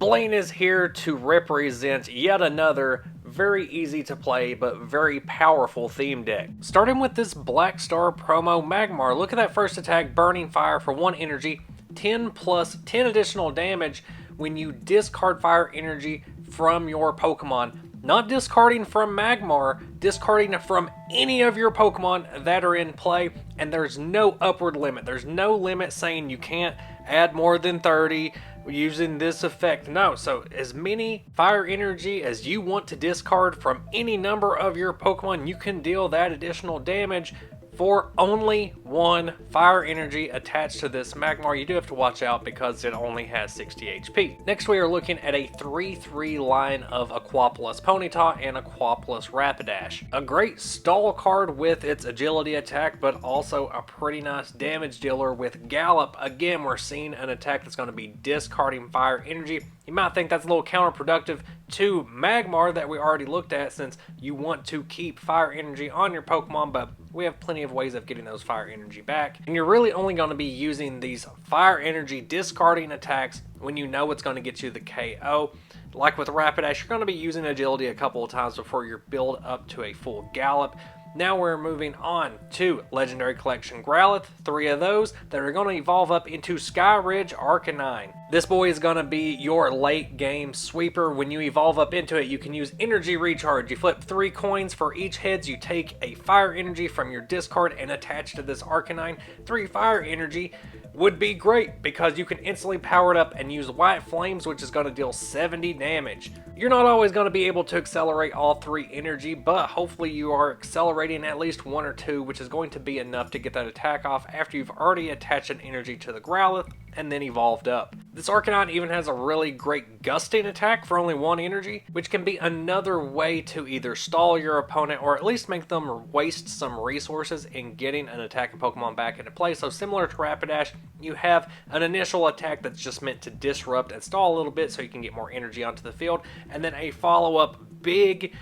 Blaine is here to represent yet another very easy to play but very powerful theme deck. Starting with this Black Star promo Magmar. Look at that first attack, Burning Fire for 1 energy, 10 plus 10 additional damage when you discard fire energy from your Pokemon. Not discarding from Magmar, discarding from any of your Pokemon that are in play, and there's no upward limit. There's no limit saying you can't add more than 30 using this effect. No, so as many fire energy as you want to discard from any number of your Pokemon, you can deal that additional damage for only 1 fire energy attached to this Magmar. You do have to watch out because it only has 60 HP. Next, we are looking at a 3-3 line of Aquaplus Ponyta and Aquaplus Rapidash. A great stall card with its agility attack, but also a pretty nice damage dealer with Gallop. Again, we're seeing an attack that's going to be discarding fire energy. You might think that's a little counterproductive to Magmar that we already looked at, since you want to keep fire energy on your Pokemon, but we have plenty of ways of getting those fire energy back. And you're really only going to be using these fire energy discarding attacks when you know it's going to get you the KO. Like with Rapidash, you're going to be using agility a couple of times before you build up to a full Gallop. Now we're moving on to Legendary Collection Growlithe, 3 of those that are going to evolve up into Sky Ridge Arcanine. This boy is going to be your late game sweeper. When you evolve up into it, you can use Energy Recharge. You flip 3 coins for each heads. You take a fire energy from your discard and attach to this Arcanine. 3 fire energy would be great because you can instantly power it up and use White Flames, which is going to deal 70 damage. You're not always going to be able to accelerate all 3 energy, but hopefully you are accelerating at least 1 or 2, which is going to be enough to get that attack off after you've already attached an energy to the Growlithe and then evolved up. This Arcanine even has a really great gusting attack for only 1 energy, which can be another way to either stall your opponent or at least make them waste some resources in getting an attacking Pokemon back into play. So similar to Rapidash, you have an initial attack that's just meant to disrupt and stall a little bit so you can get more energy onto the field, and then a follow-up big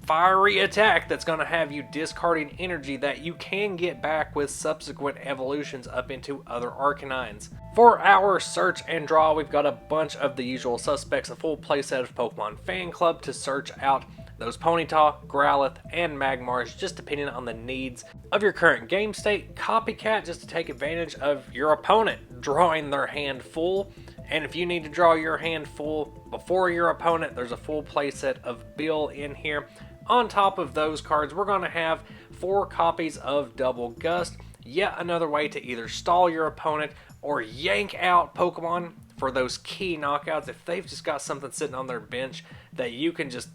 fiery attack that's going to have you discarding energy that you can get back with subsequent evolutions up into other Arcanines. For our search and draw, we've got a bunch of the usual suspects, a full playset of Pokemon Fan Club to search out those Ponyta, Growlithe, and Magmars, just depending on the needs of your current game state. Copycat, just to take advantage of your opponent drawing their hand full. And if you need to draw your hand full before your opponent, there's a full playset of Bill in here. On top of those cards, we're going to have 4 copies of Double Gust. Yet another way to either stall your opponent or yank out Pokemon for those key knockouts. If they've just got something sitting on their bench that you can just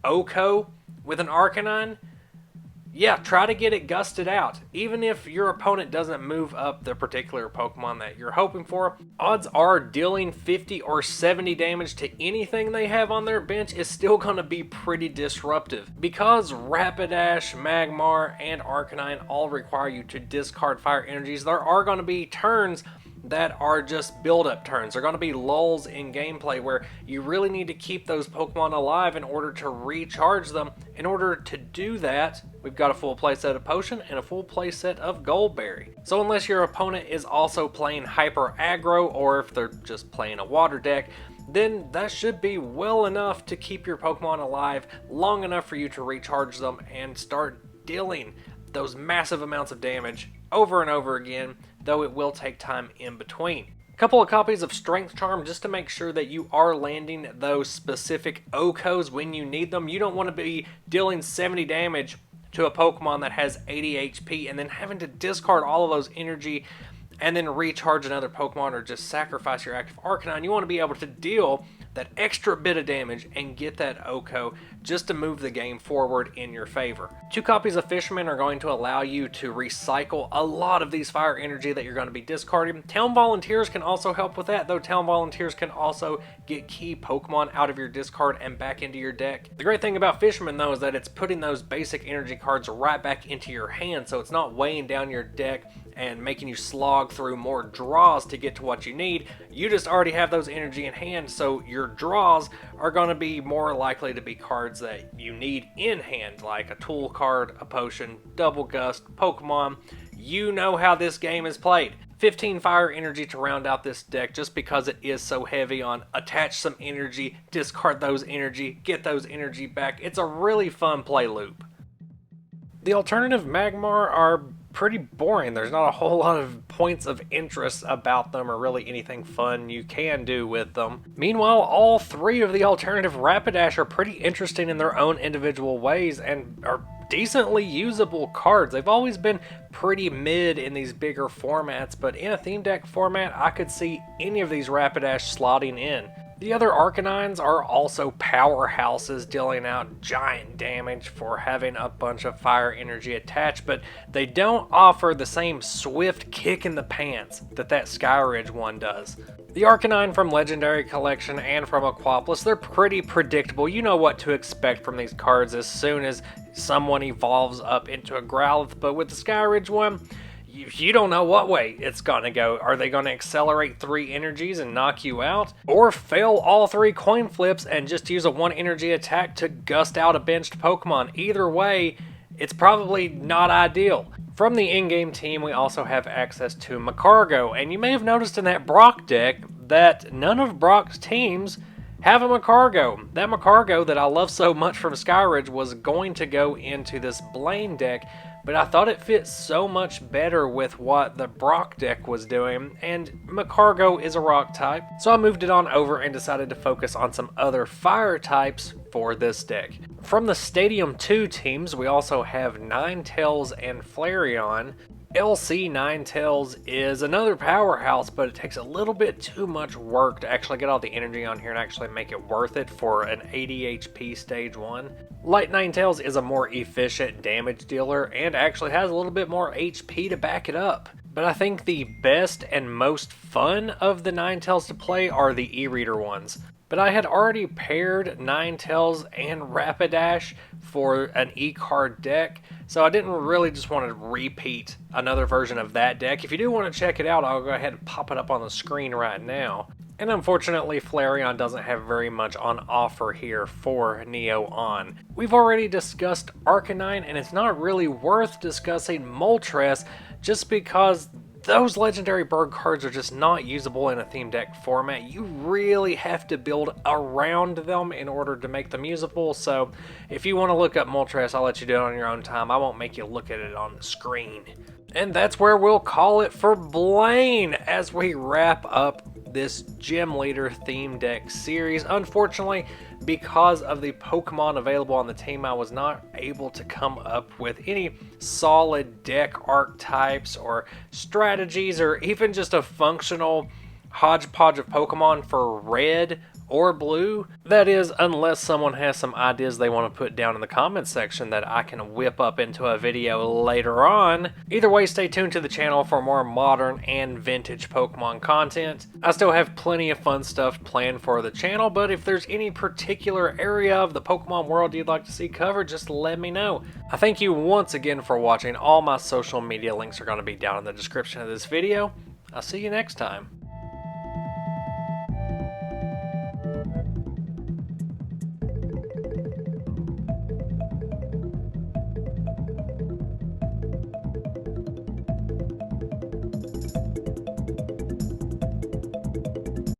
OHKO with an Arcanine, yeah, try to get it gusted out. Even if your opponent doesn't move up the particular Pokemon that you're hoping for, odds are dealing 50 or 70 damage to anything they have on their bench is still going to be pretty disruptive. Because Rapidash, Magmar, and Arcanine all require you to discard fire energies, there are going to be turns that are just build-up turns. They're going to be lulls in gameplay where you really need to keep those Pokemon alive in order to recharge them. In order to do that, we've got a full playset of Potion and a full playset of Goldberry. So unless your opponent is also playing Hyper Aggro, or if they're just playing a water deck, then that should be well enough to keep your Pokemon alive long enough for you to recharge them and start dealing those massive amounts of damage over and over again, though it will take time in between. A couple of copies of Strength Charm just to make sure that you are landing those specific OHKOs when you need them. You don't want to be dealing 70 damage to a Pokemon that has 80 HP and then having to discard all of those energy and then recharge another Pokemon or just sacrifice your active Arcanine. You want to be able to deal that extra bit of damage and get that OHKO just to move the game forward in your favor. 2 copies of Fisherman are going to allow you to recycle a lot of these fire energy that you're going to be discarding. Town Volunteers can also help with that, though Town Volunteers can also get key Pokemon out of your discard and back into your deck. The great thing about Fisherman, though, is that it's putting those basic energy cards right back into your hand, so it's not weighing down your deck and making you slog through more draws to get to what you need. You just already have those energy in hand, so your draws are going to be more likely to be cards that you need in hand, like a tool card, a potion, double gust, Pokemon. You know how this game is played. 15 fire energy to round out this deck just because it is so heavy on attach some energy, discard those energy, get those energy back. It's a really fun play loop. The alternative Magmar are pretty boring. There's not a whole lot of points of interest about them or really anything fun you can do with them. Meanwhile, all three of the alternative Rapidash are pretty interesting in their own individual ways and are decently usable cards. They've always been pretty mid in these bigger formats, but in a theme deck format, I could see any of these Rapidash slotting in. The other Arcanines are also powerhouses, dealing out giant damage for having a bunch of fire energy attached, but they don't offer the same swift kick in the pants that Skyridge one does. The Arcanine from Legendary Collection and from Aquapolis, they're pretty predictable. You know what to expect from these cards as soon as someone evolves up into a Growlithe, but with the Skyridge one, you don't know what way it's going to go. Are they going to accelerate 3 energies and knock you out? Or fail all 3 coin flips and just use a 1 energy attack to gust out a benched Pokemon? Either way, it's probably not ideal. From the in-game team, we also have access to Magmar, and you may have noticed in that Brock deck that none of Brock's teams have a Magmar. That Magmar that I love so much from Skyridge was going to go into this Blaine deck, but I thought it fit so much better with what the Brock deck was doing, and Magmar is a rock type, so I moved it on over and decided to focus on some other fire types for this deck. From the Stadium 2 teams, we also have Ninetales and Flareon. LC Ninetales is another powerhouse, but it takes a little bit too much work to actually get all the energy on here and actually make it worth it for an 80 HP stage 1. Light Ninetales is a more efficient damage dealer and actually has a little bit more HP to back it up. But I think the best and most fun of the Ninetales to play are the E-Reader ones. But I had already paired Ninetales and Rapidash for an E-card deck, so I didn't really just want to repeat another version of that deck. If you do want to check it out, I'll go ahead and pop it up on the screen right now. And unfortunately, Flareon doesn't have very much on offer here for Neo On. We've already discussed Arcanine, and it's not really worth discussing Moltres just because those legendary bird cards are just not usable in a theme deck format. You really have to build around them in order to make them usable, so if you want to look up Moltres, I'll let you do it on your own time. I won't make you look at it on the screen. And that's where we'll call it for Blaine as we wrap up this Gym Leader theme deck series. Unfortunately, because of the Pokemon available on the team, I was not able to come up with any solid deck archetypes or strategies or even just a functional hodgepodge of Pokemon for red or blue. That is, unless someone has some ideas they want to put down in the comments section that I can whip up into a video later on. Either way, stay tuned to the channel for more modern and vintage Pokemon content. I still have plenty of fun stuff planned for the channel, but if there's any particular area of the Pokemon world you'd like to see covered, just let me know. I thank you once again for watching. All my social media links are going to be down in the description of this video. I'll see you next time.